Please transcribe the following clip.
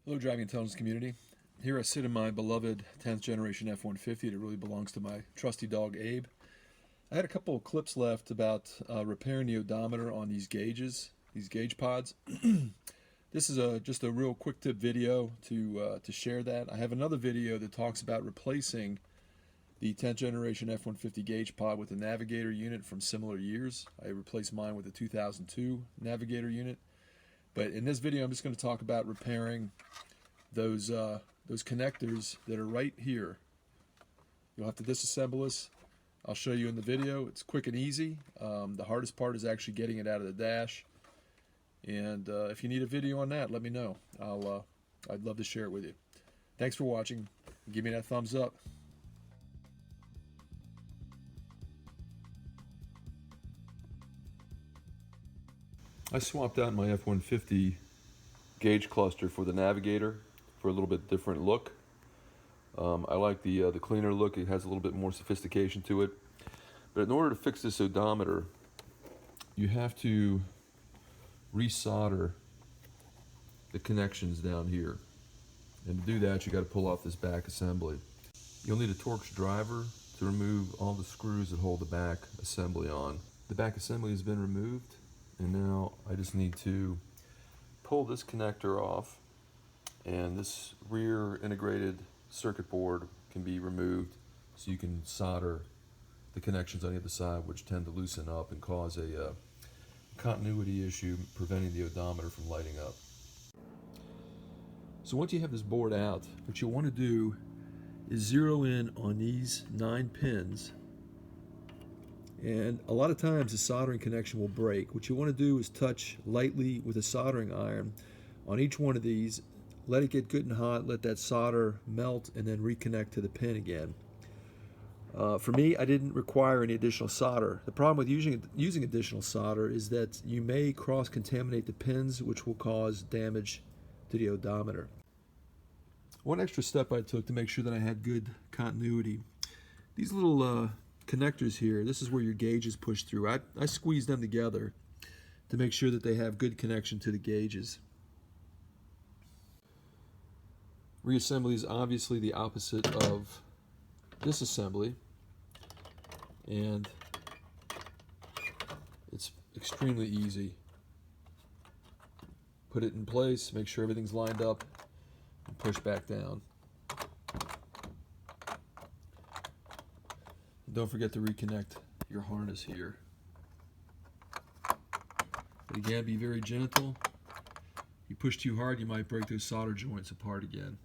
Hello, driving intelligence community. Here I sit in my beloved 10th generation F150. It really belongs to my trusty dog Abe. I had a couple of clips left about repairing the odometer on these gauges, these gauge pods. This is just a real quick tip video to share that. I have another video that talks about replacing the 10th generation F150 gauge pod with a navigator unit from similar years. I replaced mine with a 2002 navigator unit. But in this video, I'm just going to talk about repairing those connectors that are right here. You'll have to disassemble this. I'll show you in the video. It's quick and easy. The hardest part is actually getting it out of the dash. And if you need a video on that, let me know. I'd love to share it with you. Thanks for watching. Give me that thumbs up. I swapped out my F150 gauge cluster for the navigator for a little bit different look. I like the cleaner look. It has a little bit more sophistication to it. But in order to fix this odometer, you have to resolder the connections down here. And to do that, you got to pull off this back assembly. You'll need a Torx driver to remove all the screws that hold the back assembly on. The back assembly has been removed. And now I just need to pull this connector off, and this rear integrated circuit board can be removed so you can solder the connections on the other side, which tend to loosen up and cause a continuity issue, preventing the odometer from lighting up. So once you have this board out, what you want to do is zero in on these 9 pins. And a lot of times the soldering connection will break. What you want to do is touch lightly with a soldering iron on each one of these, let it get good and hot, let that solder melt, and then reconnect to the pin again. For me, I didn't require any additional solder. The problem with using additional solder is that you may cross-contaminate the pins, which will cause damage to the odometer. One extra step I took to make sure that I had good continuity. These little connectors here, this is where your gauge is pushed through. I squeeze them together to make sure that they have good connection to the gauges. Reassembly is obviously the opposite of disassembly, and it's extremely easy. Put it in place, make sure everything's lined up, and push back down. Don't forget to reconnect your harness here. But again, be very gentle. If you push too hard, you might break those solder joints apart again.